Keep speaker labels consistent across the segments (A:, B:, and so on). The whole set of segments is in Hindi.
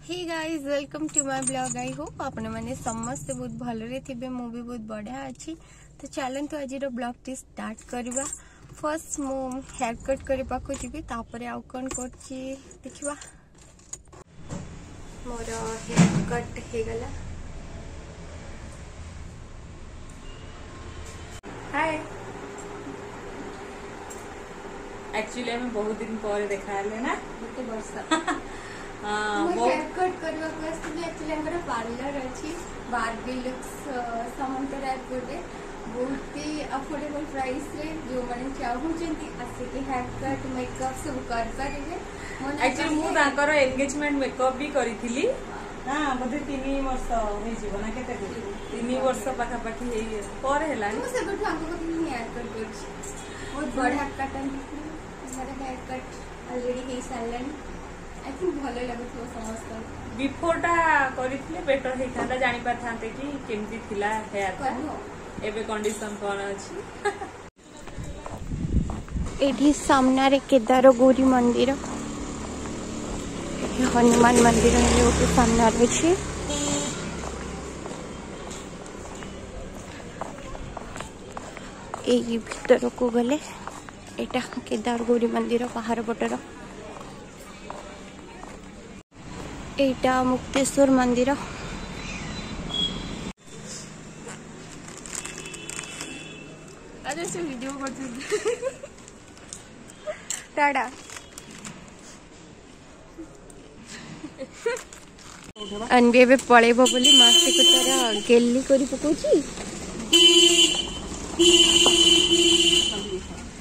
A: Hey guys welcome to my blog. I hope आपने माने समस्ते बहुत भलरे थिबे मु भी बहुत बढ़िया अच्छी। तो चलते आज ब्लॉग टी स्टार्ट करवा। फर्स्ट मु हेयर कट करने पाखु जीवी तापर आउ कौन करछि देखिबा। मोर हेयर कट हे गला। हाय
B: एक्चुअली हमें बहुत दिन पर देखा ना
A: गोटे वर्ष हेयर कट करने को एक्चुअली हमर पार्लर अच्छी बार्बी लुक्स सामंतर एयरपोर्ट बहुत ही अफोर्डेबल प्राइस रे जो माने चाहूचंती आसिक हेयर कट मेकअप सब कर पारिबे।
B: एक्चुअली मु ताकर एंगेजमेंट मेकअप भी करिथिली ना बोधे 3 वर्ष होई जीव ना केते 3 वर्ष पाखा पाखी हे पर हेला
A: मु से गठु आंको को हेयर कट करछि बहुत बढ़िया कटन मेरा हेयर कट ऑलरेडी हे सालन आई थिंक भलो लागुथो समस्त
B: बिफोर टा करिथिले बेटर हे थांदा जानि पाथांते कि केमती थिला हेयर कट एबे कंडीशन कोन अछि।
A: एठी सामना रे केदार गौरी मंदिर हनुमान मंदिर है सामना अच्छी। यही भीतर को गले एटा केदार गौरी मंदिर बाहर पटर एटा मुक्तेश्वर मंदिर।
B: अरे से वीडियो करथि
A: टाडा अनबी एबे पळेबो बोली मास्ती को तारा गेली करी पकोची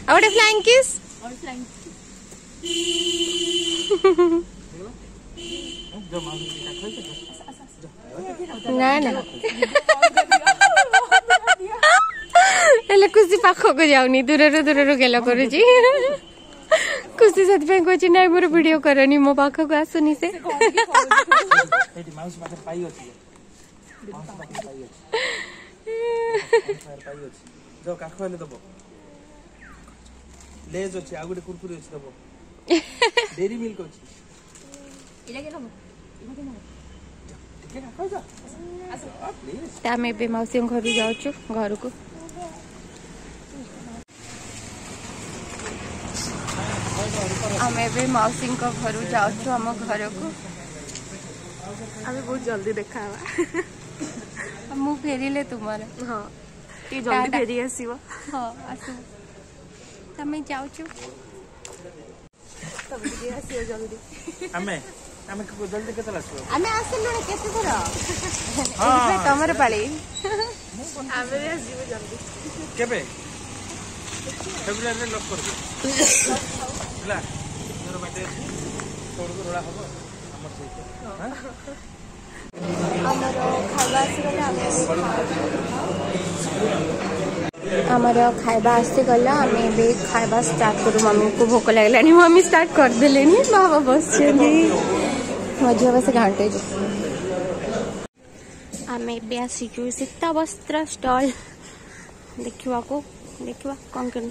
A: आउट फ्लाइंग किस ना ना हेले कुछ पाख को जाऊनी दूर दूर गेला करूची कुछ से कहूँ ना मोर वीडियो करनी मो पाख को आसुनी से
C: जो काखले दबो लेज अछि आ गुटे कुरकुरे अछि दबो डेरी मिल्क अछि इला के दबो इला के दबो ठीक है खाओ जा प्लीज
A: ता मैं बे मौसी घर जाउछु घर को हमें भी मौसी घर जाउछु हम घर को
B: हमें बहुत जल्दी देखा
A: मु फेरिले तुमार
B: हां ती जल्दी फेरी आसीबो
A: हां आसु तमे जाउछु
B: तब भी आसीबो जल्दी
C: हमें को जल्दी केतला आसीबो
A: हमें आसिलु केते थोर
C: हां
A: तमर पाली
B: हमें भी आसीबो जल्दी
C: केबे फेब्रुआरी रे लॉक कर दे हला तोर बाटे छोड़ को रोड़ा हबो हमर सहित हां
A: आमर खाइबा आसीगला आम खाइबा स्टार्ट करूँ। मम्मी को भोक लगलानी मम्मी स्टार्ट कर देले बाबा बस मझे बस घाटे आम ए आसीचु सीता वस्त्र स्टॉल देखा कौन कर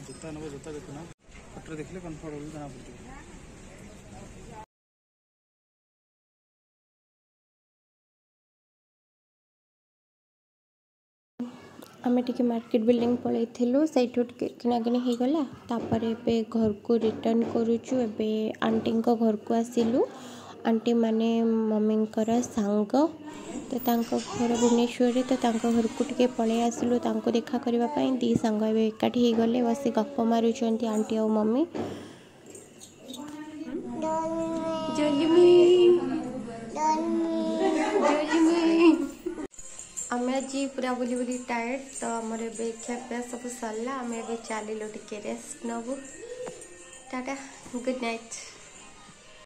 C: जूता नबो जूता देखो ना फोटो देखले कंफर्टेबल जाना पड़तो।
A: आम टे मार्केट बिल्डिंग पलैलु से किनाकिनी हो गला तापर ए घर को रिटर्न करुचु। एबे आंटी घर को आसिलु आंटी माने मम्मी सांग तो घर भुवनेश्वर तो घर को टे पलि आसिलु देखा करने दी सांग एकाठी हो गले बस गप मारुंट आंटी और मम्मी। आम आज पूरा बुली बुली टायर्ड तो आमर खे सब सरला आम चलू टे रेस्ट नबू टाटा गुड नाइट।